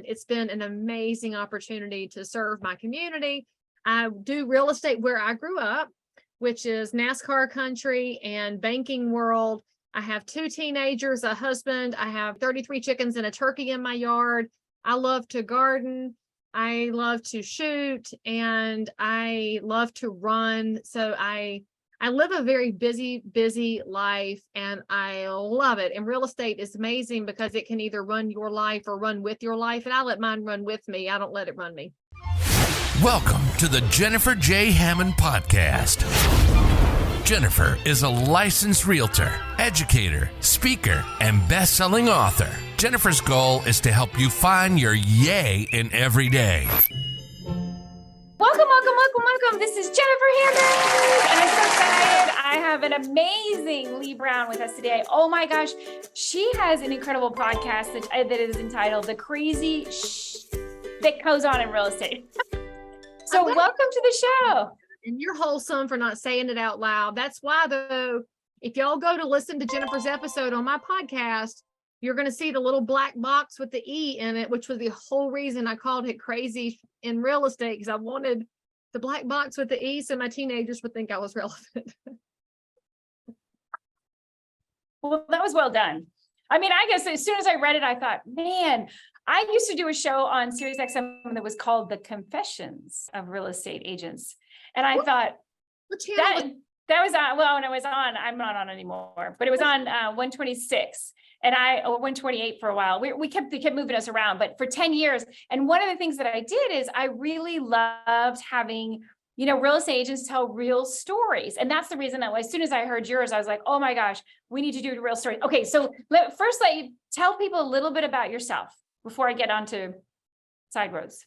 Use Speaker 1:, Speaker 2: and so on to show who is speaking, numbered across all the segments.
Speaker 1: it's been an amazing opportunity to serve my community. I do real estate where I grew up, which is NASCAR country and banking world. I have 2 teenagers, a husband. I have 33 chickens and a turkey in my yard. I love to garden. I love to shoot, and I love to run. So I live a very busy life, and I love it. And real estate is amazing because it can either run your life or run with your life. And I let mine run with me. I don't let it run me.
Speaker 2: Welcome to the Jennifer J. Hammond Podcast. Jennifer is a licensed realtor, educator, speaker, and best-selling author. Jennifer's goal is to help you find your yay in every day.
Speaker 3: Welcome. This is Jennifer Hammond, and I'm so excited. I have an amazing Leigh Brown with us today. Oh my gosh, she has an incredible podcast that is entitled The Crazy Shh That Goes On in Real Estate. So welcome to the show.
Speaker 1: And you're wholesome for not saying it out loud. That's why, though, if y'all go to listen to Jennifer's episode on my podcast, you're going to see the little black box with the E in it, which was the whole reason I called it Crazy in Real Estate, because I wanted the black box with the E so my teenagers would think I was relevant.
Speaker 3: Well, that was well done. I mean, I guess as soon as I read it, I thought, man, I used to do a show on Sirius XM that was called The Confessions of Real Estate Agents. And I thought that was on, well, when I was on, I'm not on anymore, but it was on 126 and 128 for a while. We kept moving us around, but for 10 years. And one of the things that I did is I really loved having, real estate agents tell real stories. And that's the reason that as soon as I heard yours, I was like, oh my gosh, we need to do a real story. Okay. So first, let you tell people a little bit about yourself before I get on to side roads.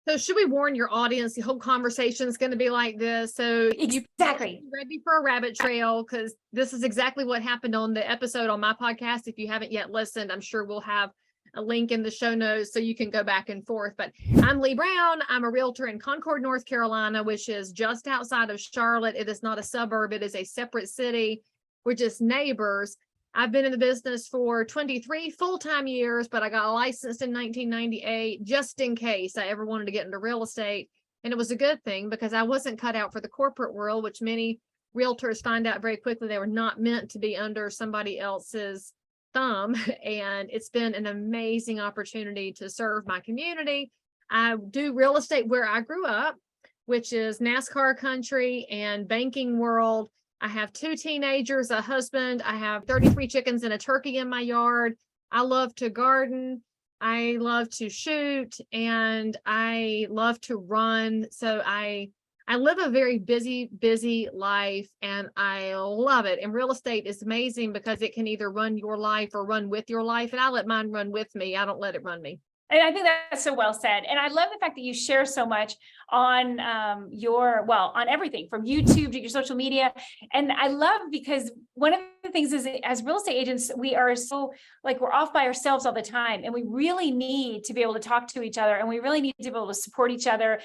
Speaker 1: So should we warn your audience, the whole conversation is going to be like this. So
Speaker 3: exactly.
Speaker 1: You ready for a rabbit trail, because this is exactly what happened on the episode on my podcast. If you haven't yet listened, I'm sure we'll have a link in the show notes so you can go back and forth. But I'm Leigh Brown. I'm a realtor in Concord, North Carolina, which is just outside of Charlotte. It is not a suburb. It is a separate city. We're just neighbors. I've been in the business for 23 full-time years, but I got licensed in 1998 just in case I ever wanted to get into real estate. And it was a good thing because I wasn't cut out for the corporate world, which many realtors find out very quickly they were not meant to be under somebody else's thumb. And it's been an amazing opportunity to serve my community. I do real estate where I grew up, which is NASCAR country and banking world. I have 2 teenagers, a husband. I have 33 chickens and a turkey in my yard. I love to garden. I love to shoot, and I love to run. So I live a very busy life, and I love it. And real estate is amazing because it can either run your life or run with your life. And I let mine run with me. I don't let it run me.
Speaker 3: And I think that's so well said. And I love the fact that you share so much on on everything from YouTube to your social media. And I love because one of the things is as real estate agents, we are so we're off by ourselves all the time. And we really need to be able to talk to each other, and we really need to be able to support each other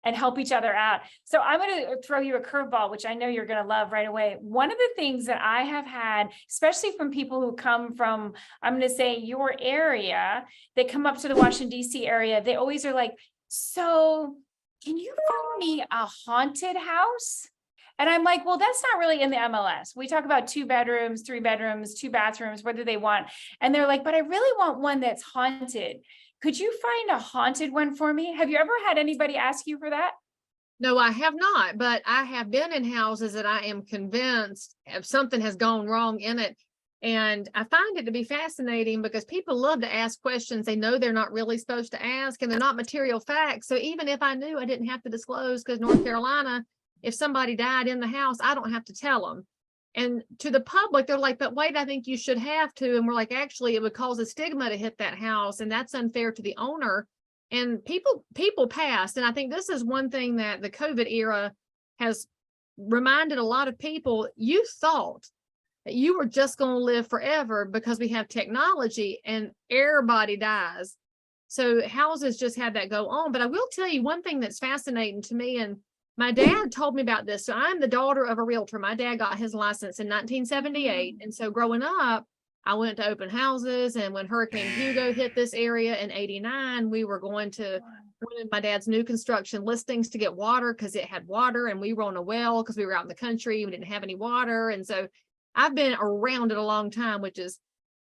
Speaker 3: and help each other out. So I'm going to throw you a curveball, which I know you're going to love right away. One of the things that I have had, especially from people who come from, I'm going to say your area, they come up to the Washington, D.C. area. They always are like, so can you find me a haunted house? And I'm like, well, that's not really in the MLS. We talk about 2 bedrooms, 3 bedrooms, 2 bathrooms, what do they want? And they're like, but I really want one that's haunted. Could you find a haunted one for me? Have you ever had anybody ask you for that?
Speaker 1: No, I have not, but I have been in houses that I am convinced if something has gone wrong in it. And I find it to be fascinating because people love to ask questions they know they're not really supposed to ask, and they're not material facts. So even if I knew, I didn't have to disclose, because North Carolina, if somebody died in the house, I don't have to tell them. And to the public, they're like, but wait, I think you should have to. And we're like, actually, it would cause a stigma to hit that house, and that's unfair to the owner. And people pass. And I think this is one thing that the COVID era has reminded a lot of people. You thought that you were just going to live forever because we have technology, and everybody dies. So houses just had that go on. But I will tell you one thing that's fascinating to me, and my dad told me about this. So I'm the daughter of a realtor. My dad got his license in 1978. And so growing up, I went to open houses, and when Hurricane Hugo hit this area in '89, we were going to one of my dad's new construction listings to get water because it had water, and we were on a well because we were out in the country. We didn't have any water. And so I've been around it a long time, which is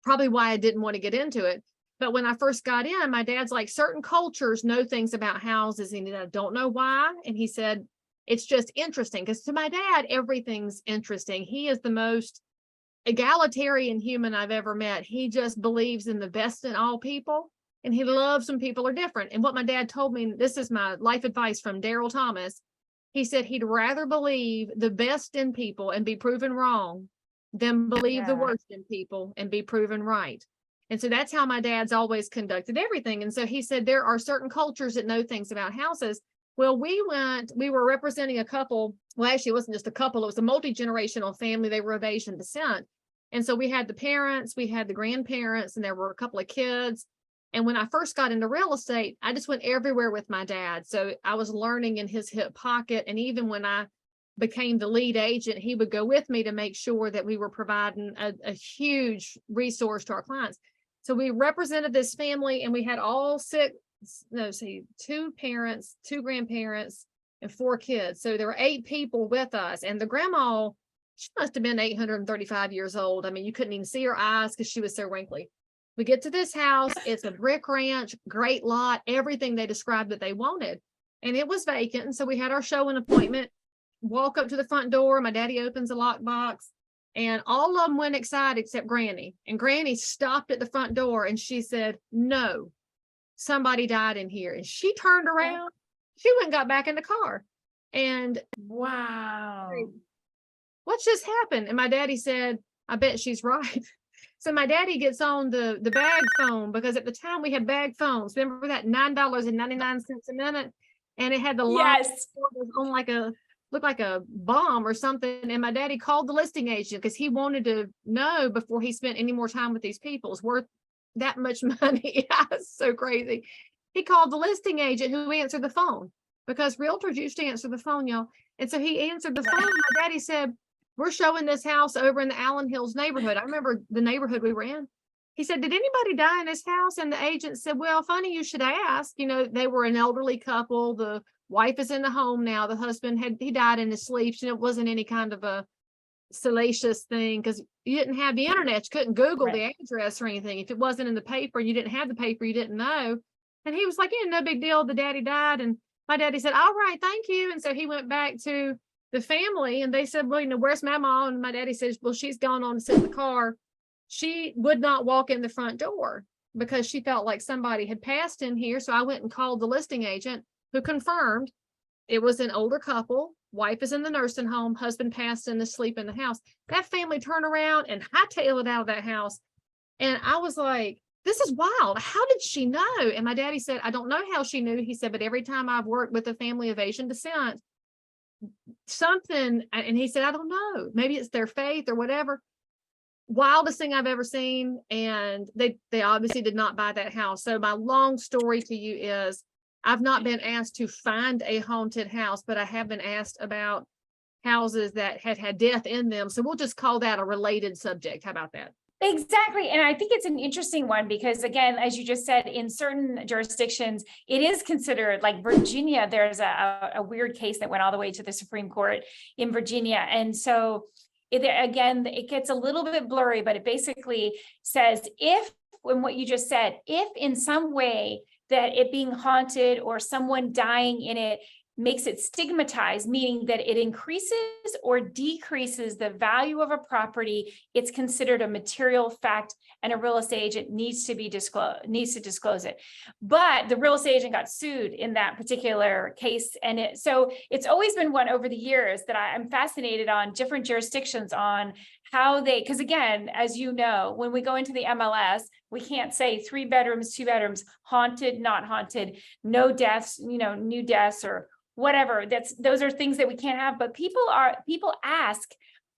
Speaker 1: probably why I didn't want to get into it. But when I first got in, my dad's like, certain cultures know things about houses, and I don't know why. And he said, it's just interesting, because to my dad, everything's interesting. He is the most egalitarian human I've ever met. He just believes in the best in all people, and he loves when people are different. And what my dad told me, this is my life advice from Daryl Thomas, he said he'd rather believe the best in people and be proven wrong than believe the worst in people and be proven right. And so that's how my dad's always conducted everything. And so he said there are certain cultures that know things about houses. Well, we were representing a couple. Well, actually, it wasn't just a couple, it was a multi-generational family. They were of Asian descent. And so we had the parents, we had the grandparents, and there were a couple of kids. And when I first got into real estate, I just went everywhere with my dad. So I was learning in his hip pocket. And even when I became the lead agent, he would go with me to make sure that we were providing a huge resource to our clients. So we represented this family, and we had two parents, two grandparents, and 4 kids. So there were 8 people with us. And the grandma, she must have been 835 years old. I mean, you couldn't even see her eyes because she was so wrinkly. We get to this house. It's a brick ranch, great lot, everything they described that they wanted. And it was vacant. And so we had our showing appointment, walk up to the front door. My daddy opens a lockbox, and all of them went excited except Granny. And Granny stopped at the front door, and she said, no, somebody died in here. And she turned around. She went and got back in the car. And
Speaker 3: wow,
Speaker 1: what just happened? And my daddy said, I bet she's right. So my daddy gets on the bag phone, because at the time we had bag phones. Remember that $9.99 a minute? And it had the line on looked like a bomb or something. And my daddy called the listing agent because he wanted to know before he spent any more time with these people. It's worth that much money. It's so crazy. He called the listing agent, who answered the phone, because realtors used to answer the phone, y'all. And so he answered the phone. My daddy said, we're showing this house over in the Allen Hills neighborhood. I remember the neighborhood we were in. He said, did anybody die in this house? And the agent said, well, funny you should ask. You know, they were an elderly couple. The wife is in the home now. The husband he died in his sleep. So it wasn't any kind of a salacious thing, because you didn't have the internet. You couldn't Google the address or anything. If it wasn't in the paper, you didn't have the paper, you didn't know. And he was like, yeah, no big deal. The daddy died. And my daddy said, all right, thank you. And so he went back to the family, and they said, well, you know, where's Mama? And my daddy says, well, she's gone on to sit in the car. She would not walk in the front door because she felt like somebody had passed in here. So I went and called the listing agent, who confirmed it was an older couple. Wife is in the nursing home. Husband passed in the sleep in the house. That family turned around and hightailed it out of that house. And I was like, this is wild. How did she know? And my daddy said, I don't know how she knew. He said, but every time I've worked with a family of Asian descent, something, and he said, I don't know, maybe it's their faith or whatever. Wildest thing I've ever seen. And they obviously did not buy that house. So my long story to you is, I've not been asked to find a haunted house, but I have been asked about houses that had death in them. So we'll just call that a related subject. How about that?
Speaker 3: Exactly. And I think it's an interesting one because, again, as you just said, in certain jurisdictions, it is considered, like Virginia, there's a weird case that went all the way to the Supreme Court in Virginia. And so it gets a little bit blurry, but it basically says when what you just said, if in some way that it being haunted or someone dying in it makes it stigmatized, meaning that it increases or decreases the value of a property, it's considered a material fact, and a real estate agent needs to disclose it. But the real estate agent got sued in that particular case. And so it's always been one over the years that I'm fascinated on different jurisdictions on how because again, as you know, when we go into the MLS, we can't say 3 bedrooms, 2 bedrooms, haunted, not haunted, no deaths, new deaths or whatever. Those are things that we can't have, but people ask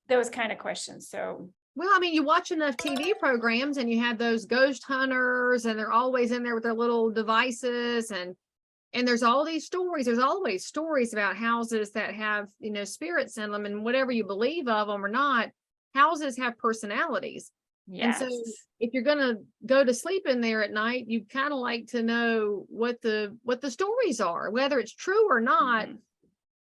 Speaker 3: those kind of questions. So,
Speaker 1: well, I mean, you watch enough TV programs and you have those ghost hunters, and they're always in there with their little devices, and there's all these stories. There's always stories about houses that have, spirits in them, and whatever you believe of them or not, houses have personalities. And so
Speaker 3: Yes.
Speaker 1: if you're going to go to sleep in there at night, you kind of like to know what the stories are, whether it's true or not.
Speaker 3: Mhm.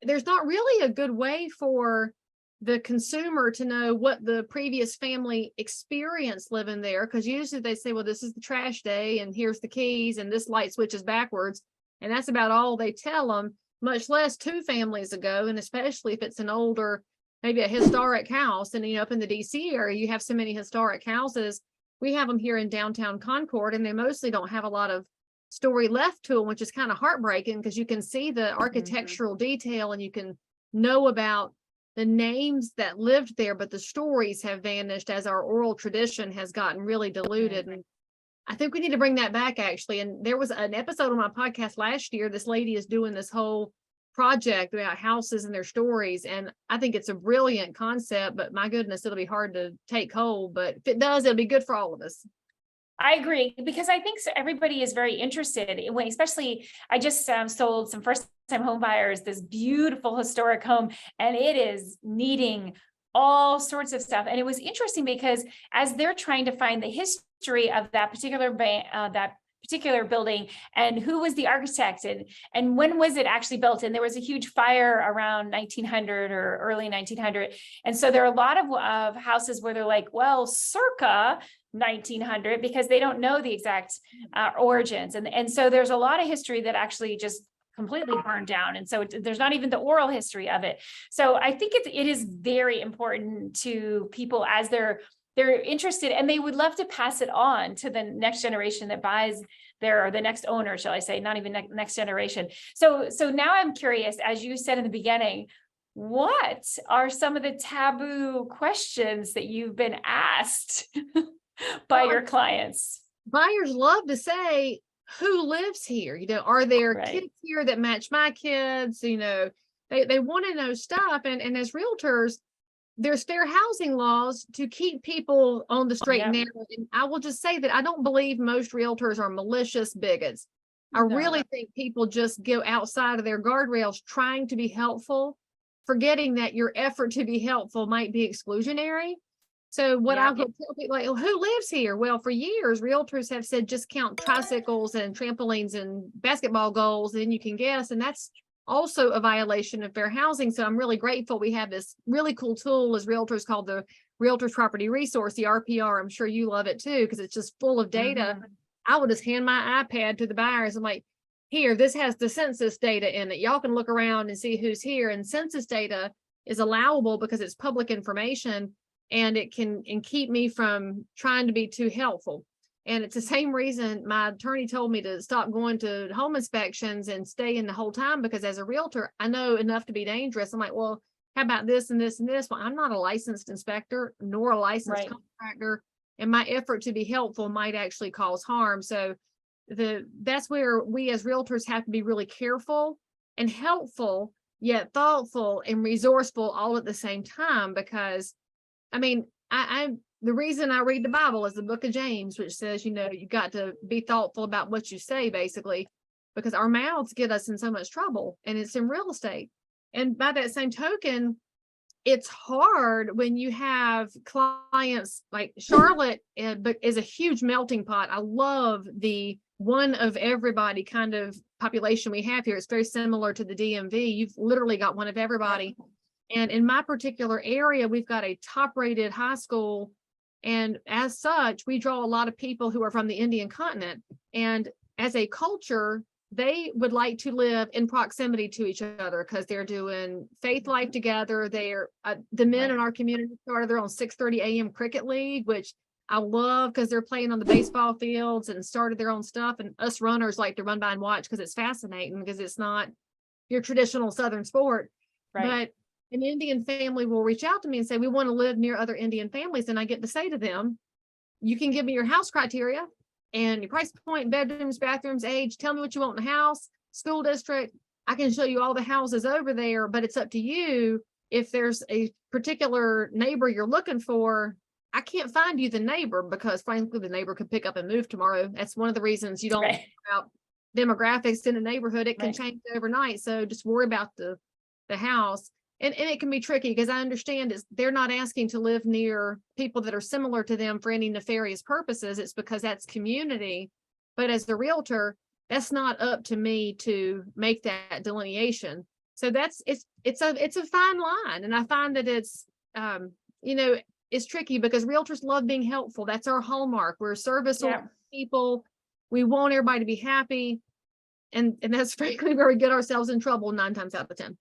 Speaker 1: There's not really a good way for the consumer to know what the previous family experienced living there, because usually they say, well, this is the trash day and here's the keys and this light switch is backwards, and that's about all they tell them, much less 2 families ago. And especially if it's an older, maybe a historic house. And up in the DC area, you have so many historic houses. We have them here in downtown Concord, and they mostly don't have a lot of story left to them, which is kind of heartbreaking, because you can see the architectural detail and you can know about the names that lived there, but the stories have vanished as our oral tradition has gotten really diluted. And I think we need to bring that back, actually. And there was an episode on my podcast last year. This lady is doing this whole project about houses and their stories, and I think it's a brilliant concept, but my goodness, it'll be hard to take hold. But if it does, it'll be good for all of us.
Speaker 3: I agree, because I think everybody is very interested in, especially I just sold some first-time home buyers this beautiful historic home, and it is needing all sorts of stuff. And it was interesting because as they're trying to find the history of that particular building and who was the architect and when was it actually built, and there was a huge fire around 1900 or early 1900, and so there are a lot of houses where they're like, well, circa 1900, because they don't know the exact origins, and so there's a lot of history that actually just completely burned down, and so there's not even the oral history of it. So I think it is very important to people as they're interested, and they would love to pass it on to the next generation that buys there, or the next owner, shall I say, not even next generation. So now I'm curious, as you said in the beginning, what are some of the taboo questions that you've been asked by your clients?
Speaker 1: Buyers love to say, who lives here? Are there
Speaker 3: Right.
Speaker 1: kids here that match my kids? They want to know stuff. And as realtors, there's fair housing laws to keep people on the straight and
Speaker 3: Yeah.
Speaker 1: narrow. And I will just say that I don't believe most realtors are malicious bigots. I
Speaker 3: No.
Speaker 1: really think people just go outside of their guardrails trying to be helpful, forgetting that your effort to be helpful might be exclusionary. So what
Speaker 3: Yeah.
Speaker 1: I'll go tell people, like, who lives here? Well, for years, realtors have said, just count tricycles and trampolines and basketball goals, and then you can guess. And that's also a violation of fair housing. So I'm really grateful we have this really cool tool as realtors called the Realtors Property Resource, the RPR. I'm sure you love it too, because it's just full of data. I would just hand my iPad to the buyers. I'm like, here, this has the census data in it. Y'all can look around and see who's here. And census data is allowable because it's public information, and it can keep me from trying to be too helpful. And it's the same reason my attorney told me to stop going to home inspections and stay in the whole time, because as a realtor, I know enough to be dangerous. I'm like, well, how about this and this and this? Well, I'm not a licensed inspector nor a licensed contractor, and my effort to be helpful might actually cause harm. So that's where we as realtors have to be really careful and helpful, yet thoughtful and resourceful all at the same time. Because I mean, the reason I read the Bible is the book of James, which says, you got to be thoughtful about what you say, basically, because our mouths get us in so much trouble, and it's in real estate. And by that same token, it's hard when you have clients like Charlotte, but is a huge melting pot. I love the one of everybody kind of population we have here. It's very similar to the DMV. You've literally got one of everybody. And in my particular area, we've got a top-rated high school. And as such, we draw a lot of people who are from the Indian continent. And as a culture, they would like to live in proximity to each other because they're doing faith life together. They're the men in our community started their own 6:30 a.m. cricket league, which I love because they're playing on the baseball fields and started their own stuff. And us runners like to run by and watch because it's fascinating, because it's not your traditional Southern sport. But an Indian family will reach out to me and say, we want to live near other Indian families. And I get to say to them, you can give me your house criteria and your price point, bedrooms, bathrooms, age. Tell me what you want in the house, school district. I can show you all the houses over there, but it's up to you. If there's a particular neighbor you're looking for, I can't find you the neighbor, because frankly, the neighbor could pick up and move tomorrow. That's one of the reasons you don't worry about demographics in a neighborhood. It can change overnight. So just worry about the house. And it can be tricky because I understand they're not asking to live near people that are similar to them for any nefarious purposes. It's because that's community. But as the realtor, that's not up to me to make that delineation. So it's a fine line. And I find that it's, it's tricky because realtors love being helpful. That's our hallmark. We're service people. We want everybody to be happy. And that's frankly where we get ourselves in trouble 9 times out of 10.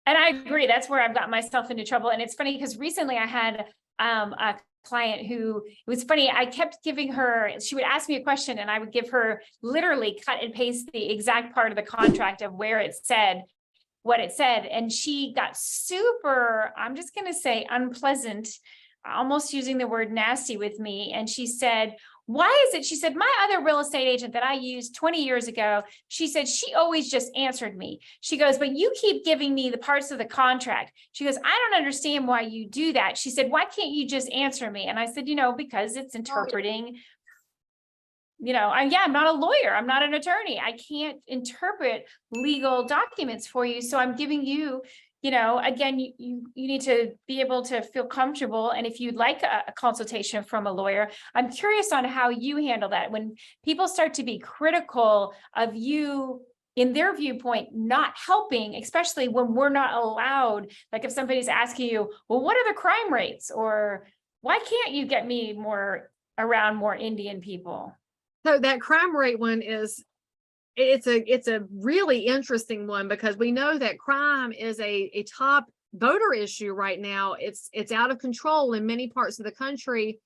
Speaker 3: And I agree. That's where I've got myself into trouble. And it's funny because recently I had a client who, it was funny, I kept giving her, she would ask me a question and I would give her literally cut and paste the exact part of the contract of where it said what it said. And she got super, I'm just going to say unpleasant, almost using the word nasty with me. And she said, why is it? She said, my other real estate agent that I used 20 years ago, she said, she always just answered me. She goes, but you keep giving me the parts of the contract. She goes, I don't understand why you do that. She said, why can't you just answer me? And I said, because it's interpreting, I'm not a lawyer. I'm not an attorney. I can't interpret legal documents for you. So I'm giving you, again, you need to be able to feel comfortable. And if you'd like a consultation from a lawyer, I'm curious on how you handle that when people start to be critical of you in their viewpoint, not helping, especially when we're not allowed. Like if somebody's asking you, well, what are the crime rates? Or why can't you get me more around more Indian people?
Speaker 1: So that crime rate one it's a really interesting one because we know that crime is a top voter issue right now. It's out of control in many parts of the country.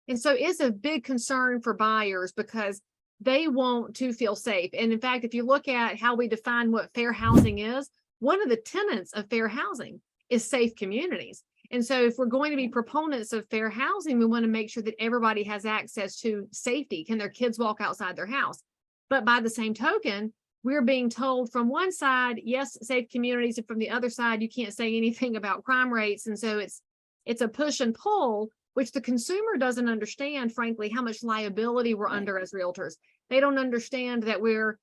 Speaker 1: And so it's a big concern for buyers because they want to feel safe. And in fact, if you look at how we define what fair housing is, one of the tenets of fair housing is safe communities. And so if we're going to be proponents of fair housing, we want to make sure that everybody has access to safety. Can their kids walk outside their house? But by the same token, we're being told from one side, yes, safe communities, and from the other side, you can't say anything about crime rates. And so it's a push and pull, which the consumer doesn't understand, frankly, how much liability we're under as realtors. They don't understand that we're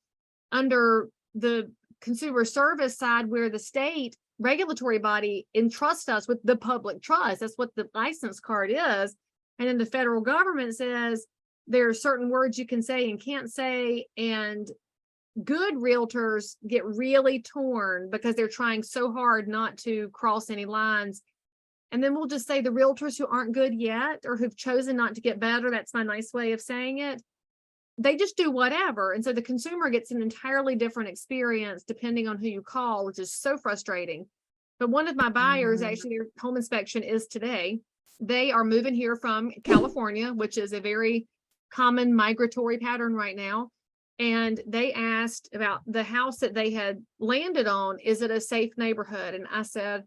Speaker 1: under the consumer service side where the state regulatory body entrusts us with the public trust. That's what the license card is. And then the federal government says, there are certain words you can say and can't say, and good realtors get really torn because they're trying so hard not to cross any lines. And then we'll just say the realtors who aren't good yet or who've chosen not to get better, that's my nice way of saying it, they just do whatever. And so the consumer gets an entirely different experience depending on who you call, which is so frustrating. But one of my buyers, actually, their home inspection is today. They are moving here from California, which is a very common migratory pattern right now. And they asked about the house that they had landed on. Is it a safe neighborhood? And I said,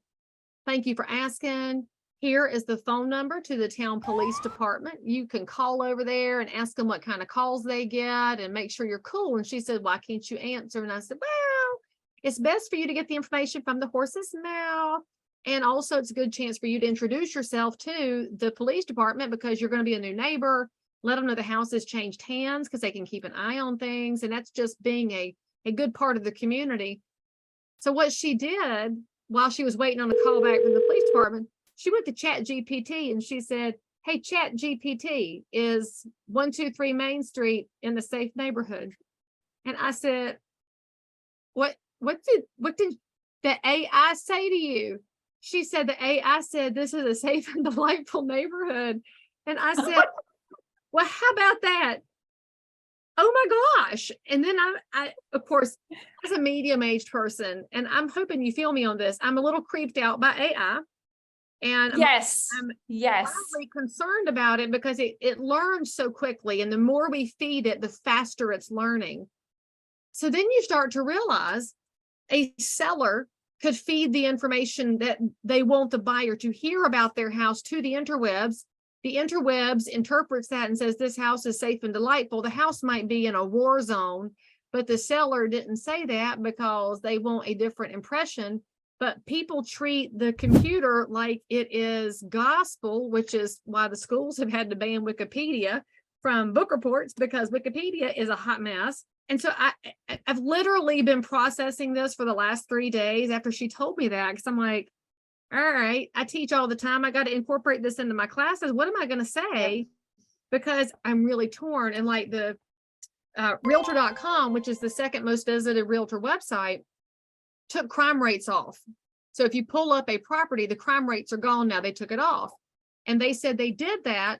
Speaker 1: thank you for asking. Here is the phone number to the town police department. You can call over there and ask them what kind of calls they get and make sure you're cool. And she said, why can't you answer? And I said, well, it's best for you to get the information from the horse's mouth. And also it's a good chance for you to introduce yourself to the police department because you're going to be a new neighbor. Let them know the house has changed hands because they can keep an eye on things. And that's just being a good part of the community. So what she did while she was waiting on a call back from the police department, she went to Chat GPT and she said, hey, Chat GPT, is 123 Main Street in a safe neighborhood? And I said, what did the AI say to you? She said, the AI said, this is a safe and delightful neighborhood. And I said, well, how about that? Oh my gosh. And then I, of course, as a medium-aged person, and I'm hoping you feel me on this, I'm a little creeped out by AI. And I'm really concerned about it because it learns so quickly. And the more we feed it, the faster it's learning. So then you start to realize a seller could feed the information that they want the buyer to hear about their house to the interwebs. The interwebs interprets that and says this house is safe and delightful. The house might be in a war zone, but the seller didn't say that because they want a different impression. But people treat the computer like it is gospel, which is why the schools have had to ban Wikipedia from book reports because Wikipedia is a hot mess. And so I've literally been processing this for the last 3 days after she told me that, because I'm like, all right, I teach all the time. I got to incorporate this into my classes. What am I going to say? Because I'm really torn. And like the Realtor.com, which is the second most visited realtor website, took crime rates off. So if you pull up a property, the crime rates are gone now. They took it off. And they said they did that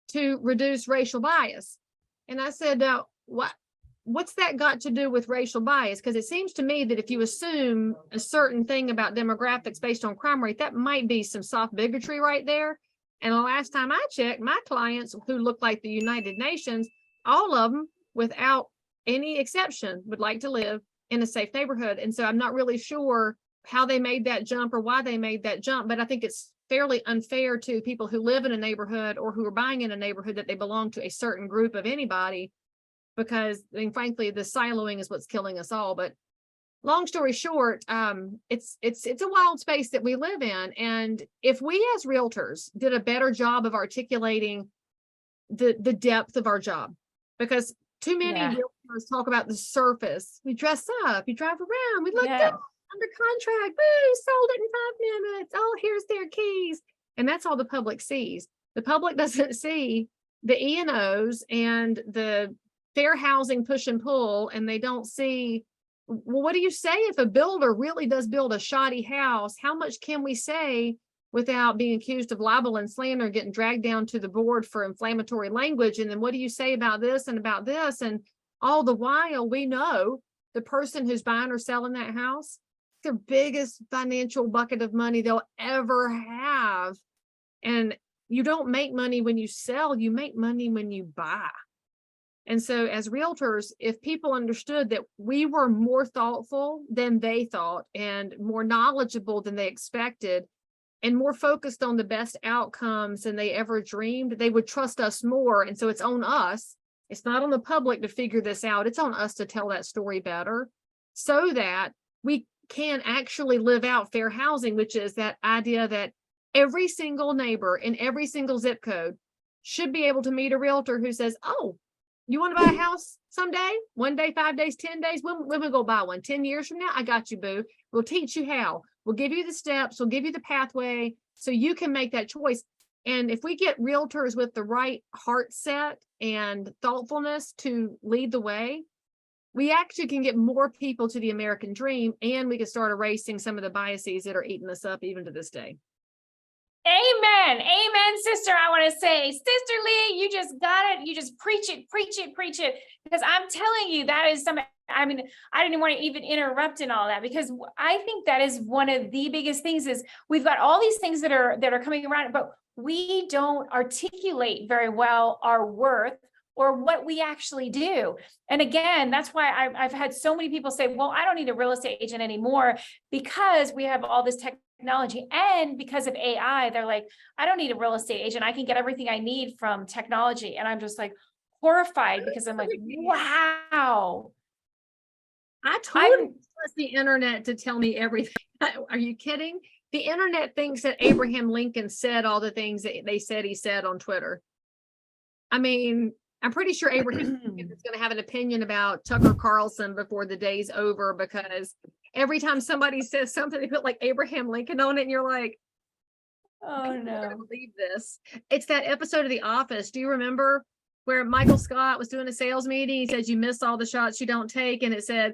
Speaker 1: to reduce racial bias. And I said, now, what's that got to do with racial bias? Because it seems to me that if you assume a certain thing about demographics based on crime rate, that might be some soft bigotry right there. And the last time I checked, my clients who look like the United Nations, all of them, without any exception, would like to live in a safe neighborhood. And so I'm not really sure how they made that jump or why they made that jump, but I think it's fairly unfair to people who live in a neighborhood or who are buying in a neighborhood that they belong to a certain group of anybody, because I mean, frankly, the siloing is what's killing us all. But long story short, it's a wild space that we live in. And if we as realtors did a better job of articulating the depth of our job, because too many realtors talk about the surface. We dress up, you drive around, we look good, under contract, woo, sold it in 5 minutes. Oh, here's their keys. And that's all the public sees. The public doesn't see the E&Os and the fair housing push and pull, and they don't see, well, what do you say if a builder really does build a shoddy house? How much can we say without being accused of libel and slander, getting dragged down to the board for inflammatory language? And then what do you say about this and about this? And all the while, we know the person who's buying or selling that house, their biggest financial bucket of money they'll ever have. And you don't make money when you sell, you make money when you buy. And so as realtors, if people understood that we were more thoughtful than they thought and more knowledgeable than they expected and more focused on the best outcomes than they ever dreamed, they would trust us more. And so it's on us. It's not on the public to figure this out. It's on us to tell that story better so that we can actually live out fair housing, which is that idea that every single neighbor in every single zip code should be able to meet a realtor who says, oh, you want to buy a house someday? 1 day, 5 days, 10 days? When we go buy one? 10 years from now? I got you, boo. We'll teach you how. We'll give you the steps. We'll give you the pathway so you can make that choice. And if we get realtors with the right heart set and thoughtfulness to lead the way, we actually can get more people to the American dream, and we can start erasing some of the biases that are eating us up even to this day.
Speaker 3: Amen. Amen, sister. I want to say, Sister Leigh, you just got it. You just preach it, preach it, preach it. Because I'm telling you, that is something, I mean, I didn't want to even interrupt in all that, because I think that is one of the biggest things is we've got all these things that are coming around, but we don't articulate very well our worth or what we actually do. And again, that's why I've had so many people say, well, I don't need a real estate agent anymore because we have all this technology. And because of AI, they're like, I don't need a real estate agent. I can get everything I need from technology. And I'm just like horrified because I'm like, wow.
Speaker 1: I totally trust the internet to tell me everything. Are you kidding? The internet thinks that Abraham Lincoln said all the things that they said he said on Twitter. I mean, I'm pretty sure Abraham Lincoln is going to have an opinion about Tucker Carlson before the day's over, because every time somebody says something, they put like Abraham Lincoln on it, and you're like,
Speaker 3: oh no,
Speaker 1: I don't believe this. It's that episode of The Office. Do you remember where Michael Scott was doing a sales meeting? He says, you miss all the shots you don't take. And it said,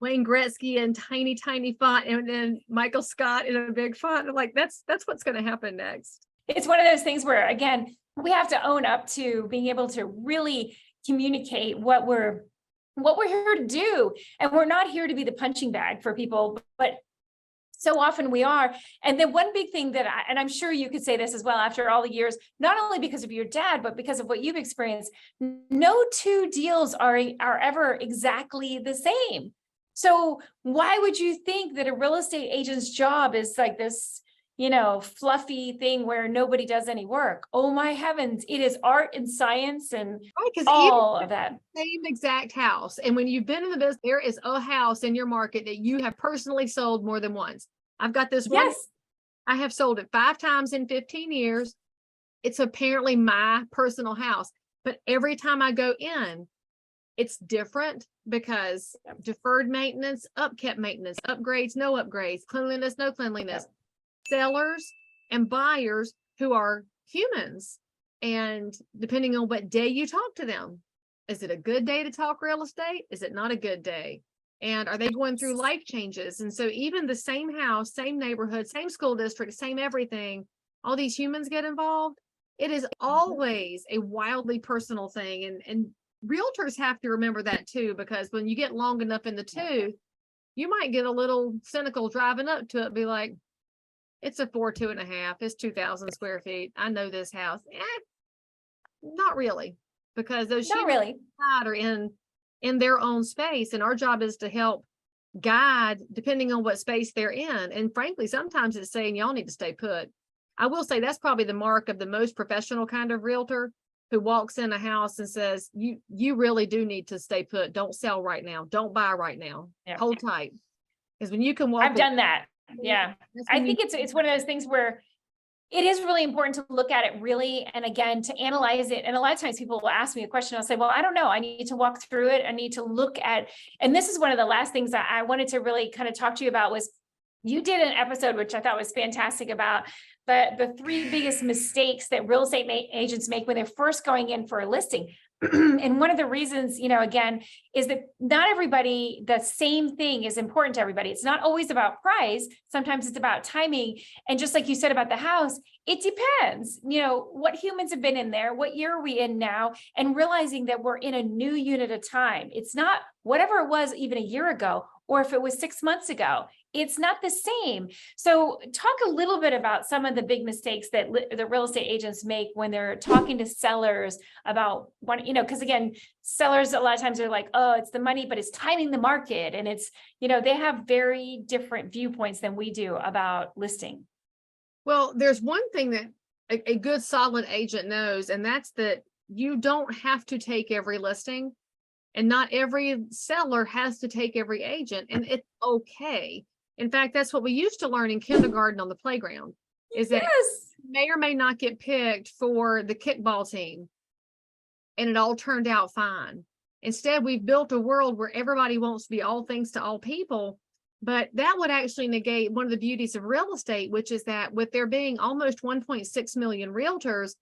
Speaker 1: Wayne Gretzky in tiny, tiny font, and then Michael Scott in a big font. I'm like, that's what's going to happen next.
Speaker 3: It's one of those things where, again, we have to own up to being able to really communicate what we're here to do. And we're not here to be the punching bag for people, but so often we are. And then one big thing that and I'm sure you could say this as well after all the years, not only because of your dad, but because of what you've experienced, no two deals are ever exactly the same. So why would you think that a real estate agent's job is like this, fluffy thing where nobody does any work? Oh my heavens, it is art and science and all of that.
Speaker 1: Same exact house. And when you've been in the business, there is a house in your market that you have personally sold more than once. I've got this one.
Speaker 3: Yes.
Speaker 1: I have sold it 5 times in 15 years. It's apparently my personal house, but every time I go in, it's different because deferred maintenance, upkept maintenance, upgrades, no upgrades, cleanliness, no cleanliness. sellers and buyers who are humans. And depending on what day you talk to them, is it a good day to talk real estate? Is it not a good day? And are they going through life changes? And so even the same house, same neighborhood, same school district, same everything, all these humans get involved. It is always a wildly personal thing. And realtors have to remember that too, because when you get long enough in the tooth, you might get a little cynical driving up to it, be like, it's a 4.5, it's 2,000 square feet. I know this house. Not really, because those
Speaker 3: Not really.
Speaker 1: are in their own space. And our job is to help guide depending on what space they're in. And frankly, sometimes it's saying y'all need to stay put. I will say that's probably the mark of the most professional kind of realtor, who walks in a house and says, you really do need to stay put. Don't sell right now. Don't buy right now.
Speaker 3: Yeah.
Speaker 1: Hold tight. Because when you can walk.
Speaker 3: I've done that. Yeah. I think it's one of those things where it is really important to look at it really, and again, to analyze it. And a lot of times people will ask me a question. I'll say, well, I don't know. I need to walk through it. I need to look at, and this is one of the last things that I wanted to really kind of talk to you about was you did an episode, which I thought was fantastic, about the 3 biggest mistakes that real estate agents make when they're first going in for a listing. And one of the reasons, again, is that not everybody, the same thing is important to everybody. It's not always about price. Sometimes it's about timing. And just like you said about the house, it depends, what humans have been in there, what year are we in now, and realizing that we're in a new unit of time. It's not whatever it was even a year ago, or if it was 6 months ago, it's not the same. So talk a little bit about some of the big mistakes that the real estate agents make when they're talking to sellers about because again, sellers a lot of times are like, oh, it's the money, but it's timing the market. And it's, they have very different viewpoints than we do about listing.
Speaker 1: Well, there's one thing that a good solid agent knows, and that's that you don't have to take every listing, and not every seller has to take every agent, and it's okay. In fact, that's what we used to learn in kindergarten on the playground, is that you may or may not get picked for the kickball team, and it all turned out fine. Instead, we've built a world where everybody wants to be all things to all people, but that would actually negate one of the beauties of real estate, which is that with there being almost 1.6 million realtors,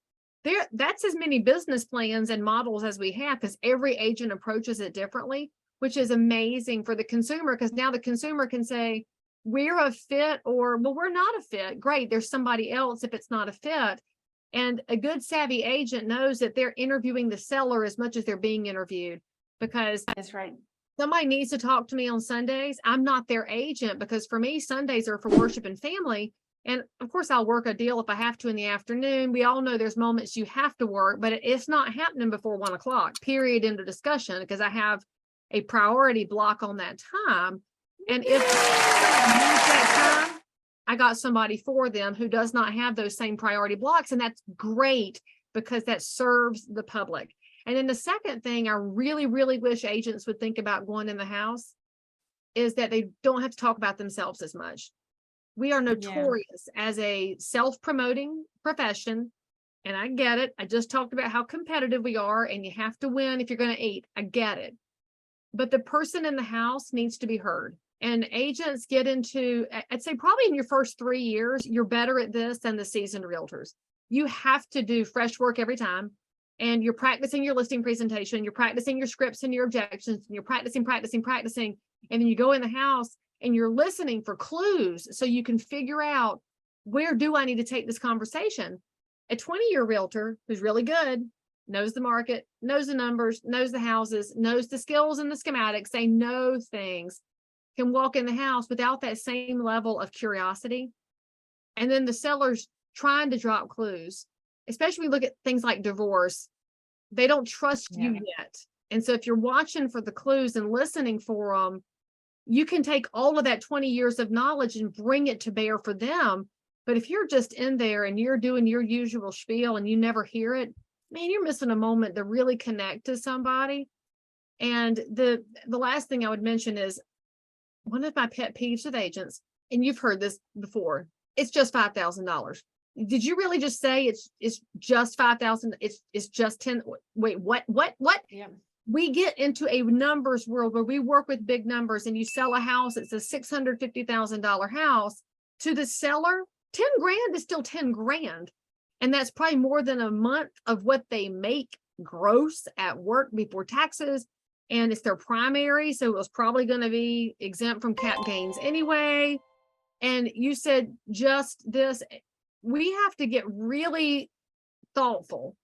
Speaker 1: that's as many business plans and models as we have, because every agent approaches it differently, which is amazing for the consumer, because now the consumer can say, we're a fit, or, well, we're not a fit. Great. There's somebody else if it's not a fit. And a good savvy agent knows that they're interviewing the seller as much as they're being interviewed, because
Speaker 3: that's right.
Speaker 1: Somebody needs to talk to me on Sundays. I'm not their agent, because for me, Sundays are for worship and family. And of course, I'll work a deal if I have to in the afternoon. We all know there's moments you have to work, but it's not happening before 1 o'clock, period, into discussion, because I have a priority block on that time. And if that time, I got somebody for them who does not have those same priority blocks. And that's great, because that serves the public. And then the second thing I really, really wish agents would think about going in the house is that they don't have to talk about themselves as much. We are notorious as a self-promoting profession. And I get it. I just talked about how competitive we are, and you have to win if you're going to eat. I get it. But the person in the house needs to be heard. And agents get into, I'd say probably in your first 3 years, you're better at this than the seasoned realtors. You have to do fresh work every time. And you're practicing your listing presentation, you're practicing your scripts and your objections, and you're practicing. And then you go in the house and you're listening for clues so you can figure out, where do I need to take this conversation? A 20-year realtor who's really good, knows the market, knows the numbers, knows the houses, knows the skills and the schematics, they know things, can walk in the house without that same level of curiosity. And then the seller's trying to drop clues. Especially when we look at things like divorce, they don't trust you yet. And so if you're watching for the clues and listening for them, you can take all of that 20 years of knowledge and bring it to bear for them. But if you're just in there and you're doing your usual spiel and you never hear it, man, you're missing a moment to really connect to somebody. And the last thing I would mention is one of my pet peeves with agents, and you've heard this before, it's just $5,000. Did you really just say it's just 5,000? It's just 10. Wait, what?
Speaker 3: Yeah.
Speaker 1: We get into a numbers world where we work with big numbers, and you sell a house. It's a $650,000 house. To the seller, 10 grand is still 10 grand. And that's probably more than a month of what they make gross at work before taxes. And it's their primary. So it was probably going to be exempt from cap gains anyway. And you said just this, we have to get really thoughtful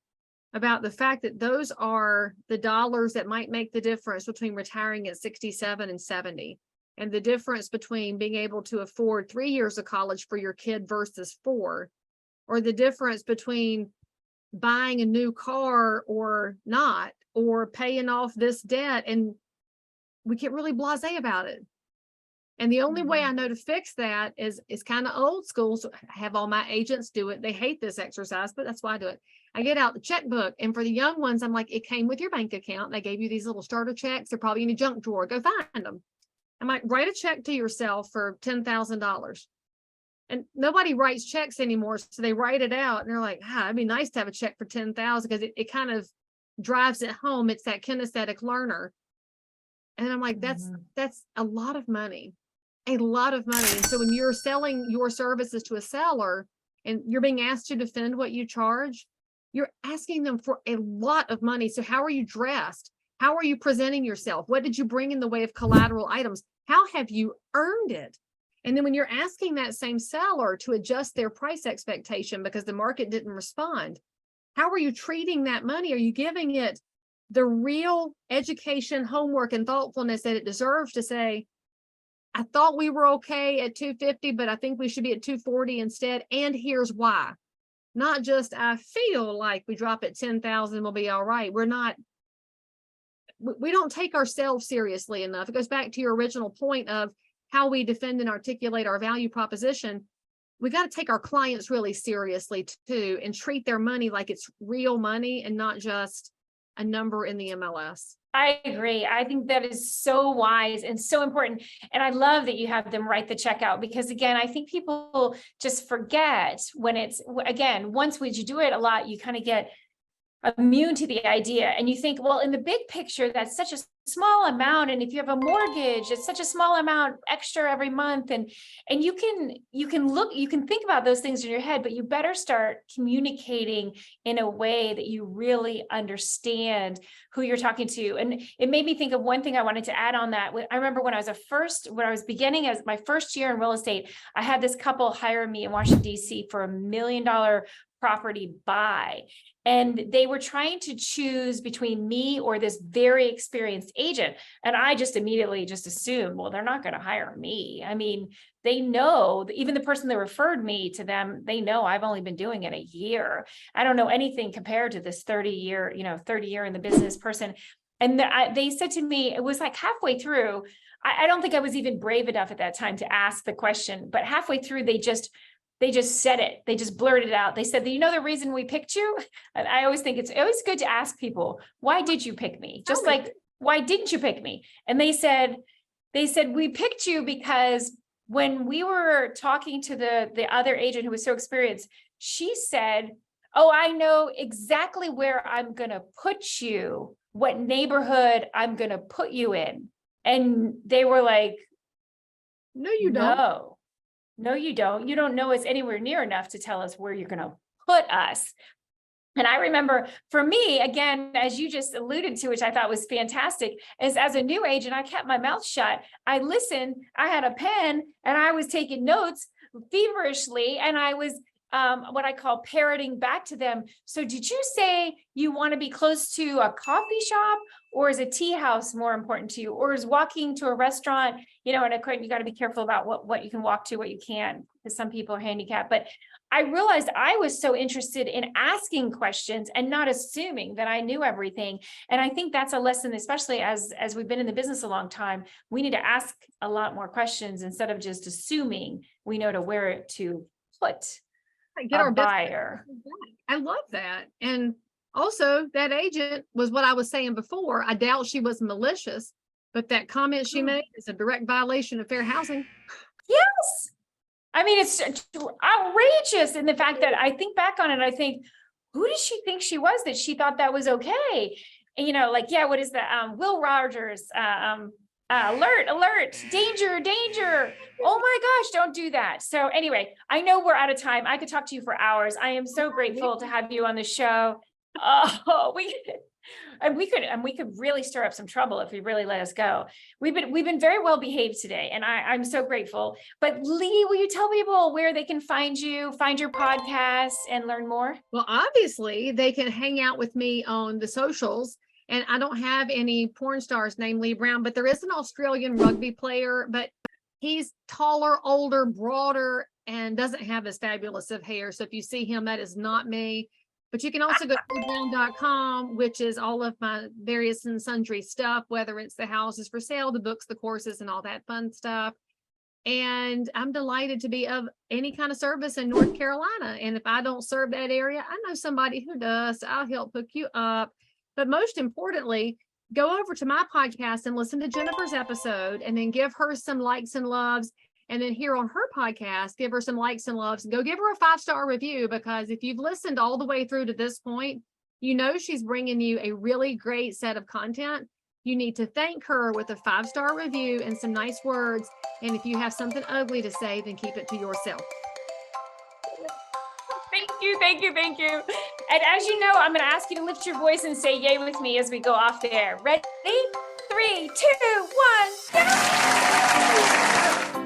Speaker 1: about the fact that those are the dollars that might make the difference between retiring at 67 and 70. And the difference between being able to afford 3 years of college for your kid versus 4, or the difference between buying a new car or not, or paying off this debt. And we get really blasé about it. And the only way I know to fix that is kind of old school. So I have all my agents do it. They hate this exercise, but that's why I do it. I get out the checkbook. And for the young ones, I'm like, it came with your bank account. They gave you these little starter checks. They're probably in your junk drawer. Go find them. I'm like, write a check to yourself for $10,000. And nobody writes checks anymore. So they write it out and they're like, it'd be nice to have a check for 10,000 because it kind of drives it home. It's that kinesthetic learner. And I'm like, that's a lot of money. A lot of money. And so when you're selling your services to a seller and you're being asked to defend what you charge, you're asking them for a lot of money. So how are you dressed? How are you presenting yourself? What did you bring in the way of collateral items? How have you earned it? And then when you're asking that same seller to adjust their price expectation because the market didn't respond, how are you treating that money? Are you giving it the real education, homework, and thoughtfulness that it deserves to say, I thought we were okay at 250, but I think we should be at 240 instead. And here's why. Not just, I feel like we drop at 10,000, we'll be all right. We don't take ourselves seriously enough. It goes back to your original point of how we defend and articulate our value proposition. We got to take our clients really seriously too, and treat their money like it's real money and not just a number in the MLS.
Speaker 3: I agree. I think that is so wise and so important. And I love that you have them write the check out because again, I think people just forget when it's, again, once you do it a lot, you kind of get immune to the idea. And you think, well, in the big picture, that's such a small amount. And if you have a mortgage, it's such a small amount extra every month. And you can think about those things in your head, but you better start communicating in a way that you really understand who you're talking to. And it made me think of one thing I wanted to add on that. I remember when I was beginning as my first year in real estate, I had this couple hire me in Washington, D.C. for $1 million property buy. And they were trying to choose between me or this very experienced agent. And I just immediately assumed, well, they're not going to hire me. I mean, they know, even the person that referred me to them, they know I've only been doing it a year. I don't know anything compared to this 30 year in the business person. And they said to me, it was like halfway through, I don't think I was even brave enough at that time to ask the question, but halfway through, they just said it. They just blurted it out. They said, you know, the reason we picked you. And I always think it's always good to ask people, why did you pick me? Just like, why didn't you pick me? And they said, we picked you because when we were talking to the other agent who was so experienced, she said, oh, I know exactly where I'm going to put you, what neighborhood I'm going to put you in. And they were like,
Speaker 1: no, you don't.
Speaker 3: No, you don't. You don't know us anywhere near enough to tell us where you're going to put us. And I remember for me, again, as you just alluded to, which I thought was fantastic, is as a new agent, I kept my mouth shut. I listened, I had a pen and I was taking notes feverishly. And I was what I call parroting back to them. So did you say you want to be close to a coffee shop, or is a tea house more important to you? Or is walking to a restaurant, and of course you got to be careful about what you can walk to, what you can't, because some people are handicapped. But I realized I was so interested in asking questions and not assuming that I knew everything. And I think that's a lesson, especially as we've been in the business a long time. We need to ask a lot more questions instead of just assuming we know where to put
Speaker 1: get our
Speaker 3: buyer.
Speaker 1: I love that. And also that agent was what I was saying before. I doubt she was malicious, but that comment she made is a direct violation of fair housing.
Speaker 3: Yes. I mean, it's outrageous. And the fact that I think back on it, I think, who did she think she was that she thought that was okay? And, what is that? Will Rogers, Alert, danger, danger. Oh my gosh, don't do that. So anyway, I know we're out of time. I could talk to you for hours. I am so grateful to have you on the show. Oh, we could really stir up some trouble if we really let us go. We've been very well behaved today, and I'm so grateful. But Leigh, will you tell people where they can find you, find your podcast, and learn more?
Speaker 1: Well, obviously they can hang out with me on the socials. And I don't have any porn stars named Leigh Brown, but there is an Australian rugby player, but he's taller, older, broader, and doesn't have as fabulous of hair. So if you see him, that is not me. But you can also go to leighbrown.com, which is all of my various and sundry stuff, whether it's the houses for sale, the books, the courses, and all that fun stuff. And I'm delighted to be of any kind of service in North Carolina. And if I don't serve that area, I know somebody who does. I'll help hook you up. But most importantly, go over to my podcast and listen to Jennifer's episode, and then give her some likes and loves. And then here on her podcast, give her some likes and loves. Go give her a 5-star review, because if you've listened all the way through to this point, you know she's bringing you a really great set of content. You need to thank her with a 5-star review and some nice words. And if you have something ugly to say, then keep it to yourself.
Speaker 3: Thank you. And as you know, I'm going to ask you to lift your voice and say yay with me as we go off there. Ready? 3, 2, 1, go!